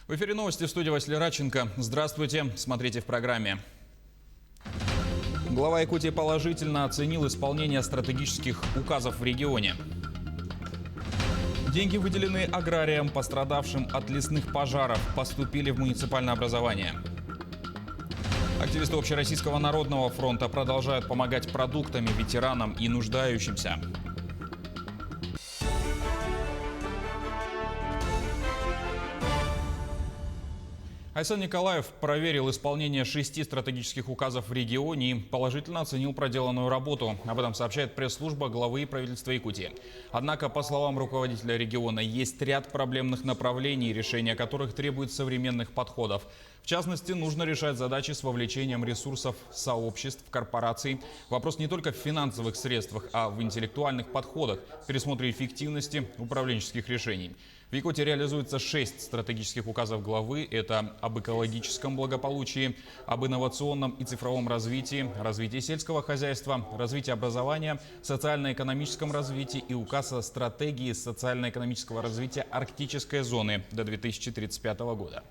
В эфире новости, в студии Василий Радченко. Здравствуйте, смотрите в программе. Глава Якутии положительно оценил исполнение стратегических указов в регионе. Деньги, выделенные аграриям, пострадавшим от лесных пожаров, поступили в муниципальное образование. Активисты Общероссийского народного фронта продолжают помогать продуктами ветеранам и нуждающимся. Айсан Николаев проверил исполнение 6 стратегических указов в регионе и положительно оценил проделанную работу. Об этом сообщает пресс-служба главы правительства Якутии. Однако, по словам руководителя региона, есть ряд проблемных направлений, решение которых требует современных подходов. В частности, нужно решать задачи с вовлечением ресурсов сообществ, корпораций. Вопрос не только в финансовых средствах, а в интеллектуальных подходах, пересмотре эффективности управленческих решений. В Якутии реализуется 6 стратегических указов главы. Это об экологическом благополучии, об инновационном и цифровом развитии, развитии сельского хозяйства, развитии образования, социально-экономическом развитии и указ о стратегии социально-экономического развития арктической зоны до 2035 года.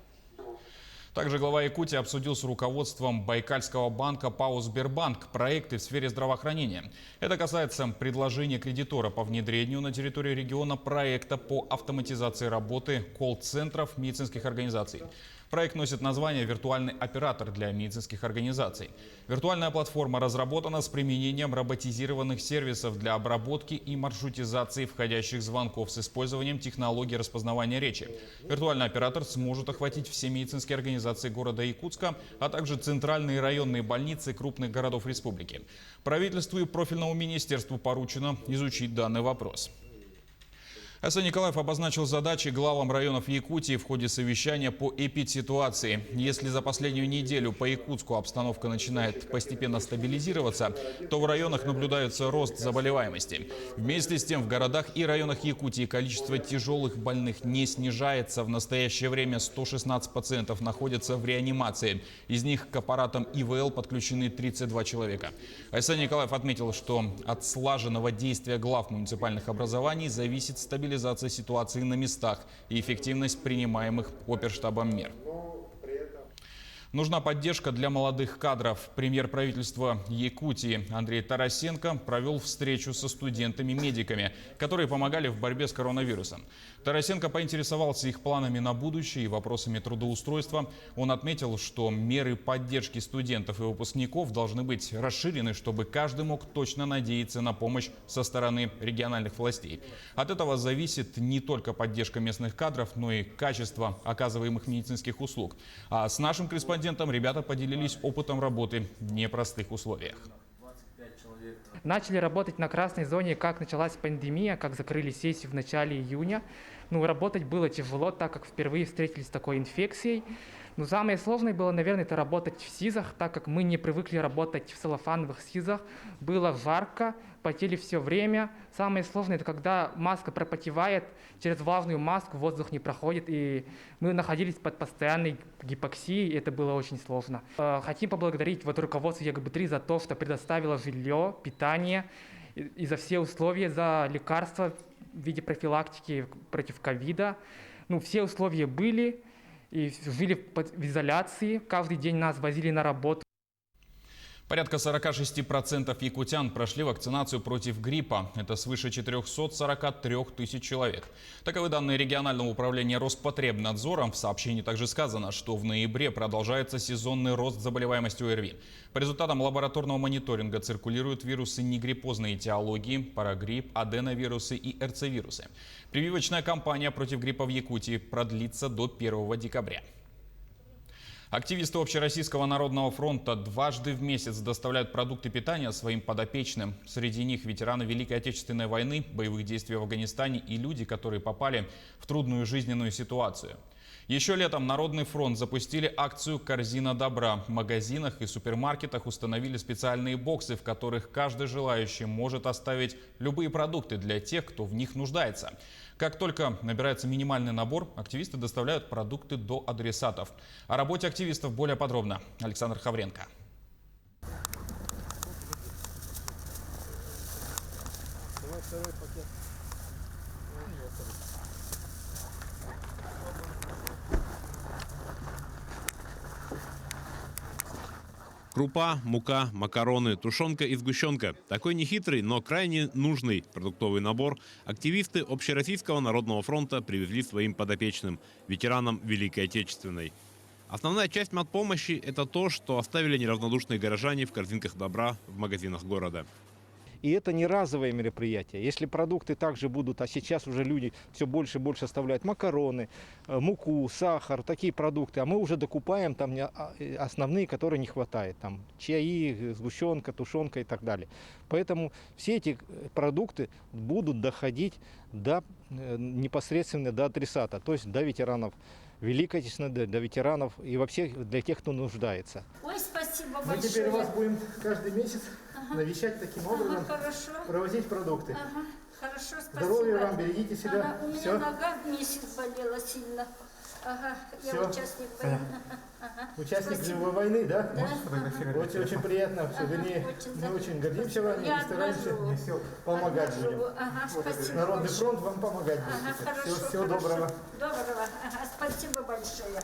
Также глава Якутии обсудил с руководством Байкальского банка ПАО «Сбербанк» проекты в сфере здравоохранения. Это касается предложения кредитора по внедрению на территории региона проекта по автоматизации работы колл-центров медицинских организаций. Проект носит название «Виртуальный оператор для медицинских организаций». Виртуальная платформа разработана с применением роботизированных сервисов для обработки и маршрутизации входящих звонков с использованием технологий распознавания речи. Виртуальный оператор сможет охватить все медицинские организации города Якутска, а также центральные и районные больницы крупных городов республики. Правительству и профильному министерству поручено изучить данный вопрос. Айсан Николаев обозначил задачи главам районов Якутии в ходе совещания по эпидситуации. Если за последнюю неделю по Якутску обстановка начинает постепенно стабилизироваться, то в районах наблюдается рост заболеваемости. Вместе с тем в городах и районах Якутии количество тяжелых больных не снижается. В настоящее время 116 пациентов находятся в реанимации. Из них к аппаратам ИВЛ подключены 32 человека. Айсан Николаев отметил, что от слаженного действия глав муниципальных образований зависит стабилизация ситуации на местах и эффективность принимаемых оперштабом мер. Нужна поддержка для молодых кадров. Премьер правительства Якутии Андрей Тарасенко провел встречу со студентами-медиками, которые помогали в борьбе с коронавирусом. Тарасенко поинтересовался их планами на будущее и вопросами трудоустройства. Он отметил, что меры поддержки студентов и выпускников должны быть расширены, чтобы каждый мог точно надеяться на помощь со стороны региональных властей. От этого зависит не только поддержка местных кадров, но и качество оказываемых медицинских услуг. А с нашим корреспондентом ребята поделились опытом работы в непростых условиях. Начали работать на красной зоне, как началась пандемия, как закрыли сессию в начале июня. Работать было тяжело, так как впервые встретились с такой инфекцией. Но самое сложное было, наверное, это работать в СИЗах, так как мы не привыкли работать в целлофановых СИЗах. Было жарко, потели все время. Самое сложное – это когда маска пропотевает, через влажную маску воздух не проходит, и мы находились под постоянной гипоксией, и это было очень сложно. Хотим поблагодарить руководство ЕГБ-3 за то, что предоставило жилье, питание и за все условия, за лекарства в виде профилактики против ковида. Все условия были. И жили в изоляции, каждый день нас возили на работу. Порядка 46% якутян прошли вакцинацию против гриппа. Это свыше 443 тысяч человек. Таковы данные регионального управления Роспотребнадзора. В сообщении также сказано, что в ноябре продолжается сезонный рост заболеваемости ОРВИ. По результатам лабораторного мониторинга циркулируют вирусы негриппозной этиологии, парагрипп, аденовирусы и РЦ-вирусы. Прививочная кампания против гриппа в Якутии продлится до 1 декабря. Активисты Общероссийского народного фронта дважды в месяц доставляют продукты питания своим подопечным. Среди них ветераны Великой Отечественной войны, боевых действий в Афганистане и люди, которые попали в трудную жизненную ситуацию. Еще летом Народный фронт запустили акцию «Корзина добра». В магазинах и супермаркетах установили специальные боксы, в которых каждый желающий может оставить любые продукты для тех, кто в них нуждается. Как только набирается минимальный набор, активисты доставляют продукты до адресатов. О работе активистов более подробно Александр Хавренко. Крупа, мука, макароны, тушенка и сгущенка. Такой нехитрый, но крайне нужный продуктовый набор активисты Общероссийского народного фронта привезли своим подопечным, ветеранам Великой Отечественной. Основная часть матпомощи – это то, что оставили неравнодушные горожане в корзинках добра в магазинах города. И это не разовое мероприятие. Если продукты также будут, а сейчас уже люди все больше и больше оставляют макароны, муку, сахар, такие продукты, а мы уже докупаем там основные, которые не хватает. Там чаи, сгущенка, тушенка и так далее. Поэтому все эти продукты будут доходить непосредственно до адресата, то есть до ветеранов Великой Отечественной, до ветеранов и вообще для тех, кто нуждается. Ой, спасибо Мы большое. теперь вас будем каждый месяц навещать таким образом, провозить продукты. Ага, хорошо, спасибо. Здоровья вам, берегите себя. Ага, у меня Все. нога месяц болела сильно. Ага, я Всё. участник войны. Ага, Участник спасибо. живой войны, да? Да. Очень приятно. Вернее, мы очень гордимся вами Я и стараемся отложу. помогать Отложу. людям. Ага, спасибо Народный большое. фронт вам помогать Ага, будет. хорошо, Всего хорошо. доброго. Доброго. Ага, спасибо большое.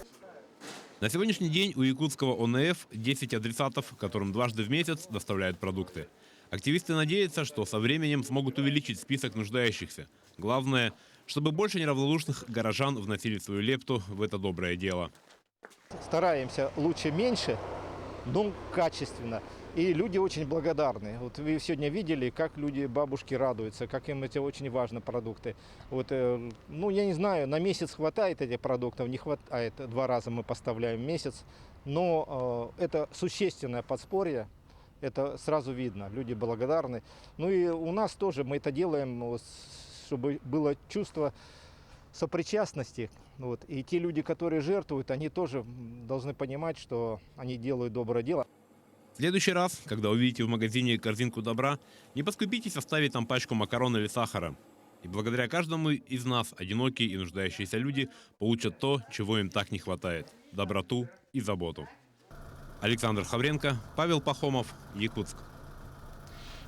На сегодняшний день у якутского ОНФ 10 адресатов, которым дважды в месяц доставляют продукты. Активисты надеются, что со временем смогут увеличить список нуждающихся. Главное, чтобы больше неравнодушных горожан вносили свою лепту в это доброе дело. Стараемся лучше меньше, но качественно. И люди очень благодарны. Вот вы сегодня видели, как люди, бабушки радуются, как им эти очень важны продукты. Вот, ну, я не знаю, на месяц хватает этих продуктов, не хватает. 2 раза мы поставляем в месяц. Но это существенное подспорье. Это сразу видно, люди благодарны. Ну и у нас тоже мы это делаем, чтобы было чувство сопричастности. Вот. И те люди, которые жертвуют, они тоже должны понимать, что они делают доброе дело. В следующий раз, когда увидите в магазине корзинку добра, не поскупитесь оставить там пачку макарон или сахара. И благодаря каждому из нас одинокие и нуждающиеся люди получат то, чего им так не хватает – доброту и заботу. Александр Хавренко, Павел Пахомов, Якутск.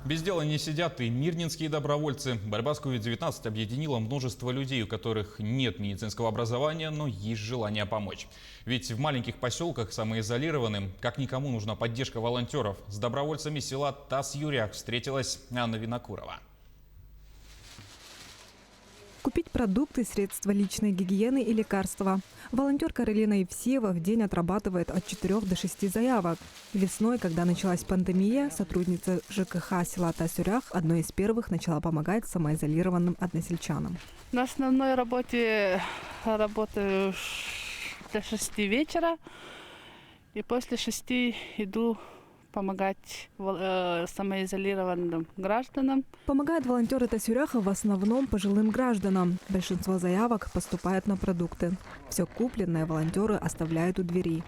Без дела не сидят и мирнинские добровольцы. Борьба с COVID-19 объединила множество людей, у которых нет медицинского образования, но есть желание помочь. Ведь в маленьких поселках самоизолированным как никому нужна поддержка волонтеров. С добровольцами села Тас-Юряк встретилась Анна Винокурова. Купить продукты, средства личной гигиены и лекарства. Волонтер Каролина Евсеева в день отрабатывает от 4 до 6 заявок. Весной, когда началась пандемия, сотрудница ЖКХ села Тас-Юряк одной из первых начала помогать самоизолированным односельчанам. На основной работе работаю до 6 вечера. И после 6 иду помогать самоизолированным гражданам. Помогают волонтеры Тас-Юряка в основном пожилым гражданам. Большинство заявок поступает на продукты. Все купленное волонтеры оставляют у двери.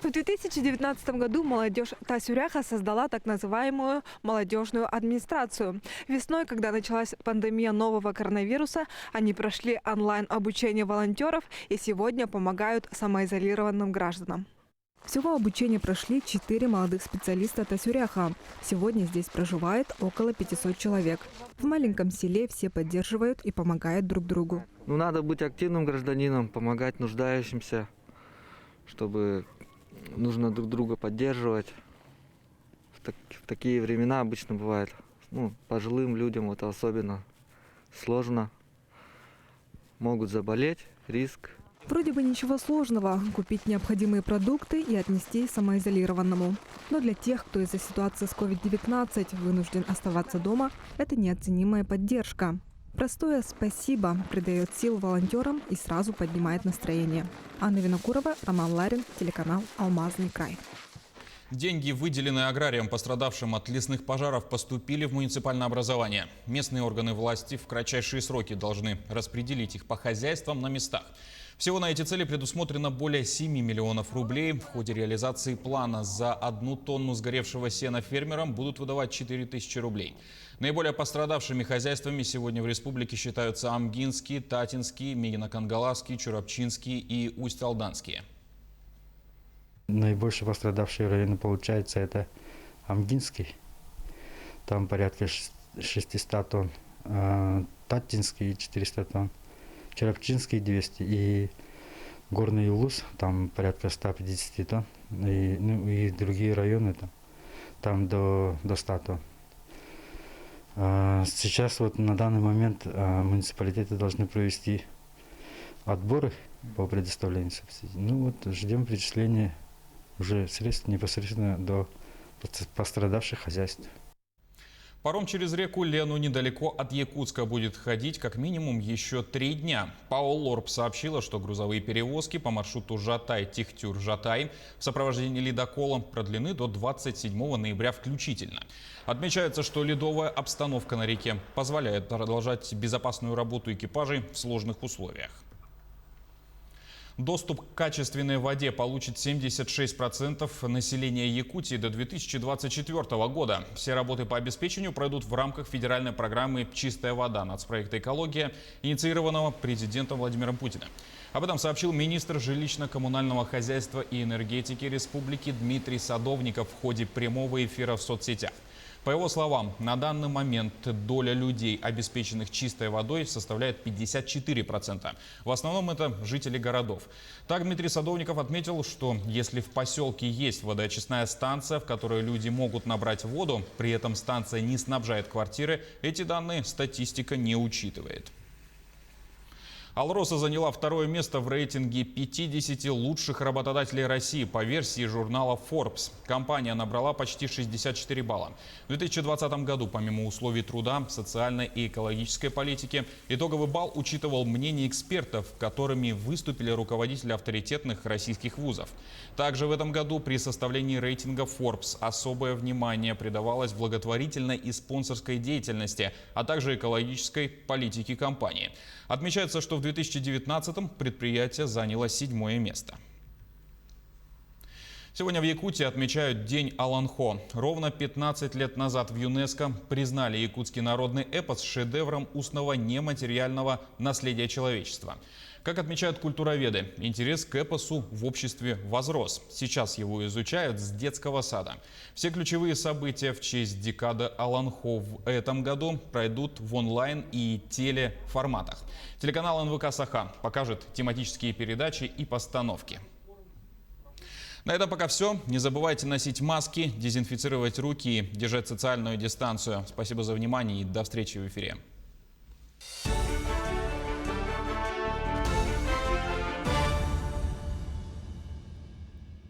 В 2019 году молодежь Тас-Юряка создала так называемую молодежную администрацию. Весной, когда началась пандемия нового коронавируса, они прошли онлайн-обучение волонтеров и сегодня помогают самоизолированным гражданам. Всего обучение прошли 4 молодых специалиста Тас-Юряка. Сегодня здесь проживает около 500 человек. В маленьком селе все поддерживают и помогают друг другу. Надо быть активным гражданином, помогать нуждающимся, чтобы нужно друг друга поддерживать. В такие времена обычно бывает. Пожилым людям это особенно сложно. Могут заболеть, риск. Вроде бы ничего сложного – купить необходимые продукты и отнести самоизолированному. Но для тех, кто из-за ситуации с COVID-19 вынужден оставаться дома, это неоценимая поддержка. Простое «спасибо» придает сил волонтерам и сразу поднимает настроение. Анна Винокурова, Роман Ларин, телеканал «Алмазный край». Деньги, выделенные аграриям, пострадавшим от лесных пожаров, поступили в муниципальное образование. Местные органы власти в кратчайшие сроки должны распределить их по хозяйствам на местах. Всего на эти цели предусмотрено более 7 миллионов рублей. В ходе реализации плана за 1 тонну сгоревшего сена фермерам будут выдавать 4000 рублей. Наиболее пострадавшими хозяйствами сегодня в республике считаются Амгинский, Татинский, Мегино-Кангаласский, Чурапчинский и Усть-Алданские. Наибольшие пострадавшие районы, получается, это Амгинский, там порядка 600 тонн, Татинский 400 тонн, Чурапчинский 200 и Горный Улус, там порядка 150 тонн, и другие районы, там там до 100 тонн. Сейчас вот на данный момент муниципалитеты должны провести отборы по предоставлению субсидий. Ну вот ждем перечисления уже средств непосредственно до пострадавших хозяйств. Паром через реку Лену недалеко от Якутска будет ходить как минимум еще 3 дня. ПАО «Лорб» сообщила, что грузовые перевозки по маршруту Жатай-Тихтюр-Жатай в сопровождении ледокола продлены до 27 ноября включительно. Отмечается, что ледовая обстановка на реке позволяет продолжать безопасную работу экипажей в сложных условиях. Доступ к качественной воде получит 76% населения Якутии до 2024 года. Все работы по обеспечению пройдут в рамках федеральной программы «Чистая вода» нацпроекта «Экология», инициированного президентом Владимиром Путиным. Об этом сообщил министр жилищно-коммунального хозяйства и энергетики республики Дмитрий Садовников в ходе прямого эфира в соцсетях. По его словам, на данный момент доля людей, обеспеченных чистой водой, составляет 54%. В основном это жители городов. Так Дмитрий Садовников отметил, что если в поселке есть водоочистная станция, в которой люди могут набрать воду, при этом станция не снабжает квартиры, эти данные статистика не учитывает. «Алроса» заняла 2-е место в рейтинге 50 лучших работодателей России по версии журнала Forbes. Компания набрала почти 64 балла. В 2020 году, помимо условий труда, социальной и экологической политики, итоговый балл учитывал мнение экспертов, которыми выступили руководители авторитетных российских вузов. Также в этом году при составлении рейтинга Forbes особое внимание придавалось благотворительной и спонсорской деятельности, а также экологической политике компании. Отмечается, что в 2019-м предприятие заняло 7-е место. Сегодня в Якутии отмечают День Аланхо. Ровно 15 лет назад в ЮНЕСКО признали якутский народный эпос шедевром устного нематериального наследия человечества. Как отмечают культуроведы, интерес к эпосу в обществе возрос. Сейчас его изучают с детского сада. Все ключевые события в честь декады Аланхо в этом году пройдут в онлайн и телеформатах. Телеканал НВК «Саха» покажет тематические передачи и постановки. На этом пока все. Не забывайте носить маски, дезинфицировать руки и держать социальную дистанцию. Спасибо за внимание и до встречи в эфире.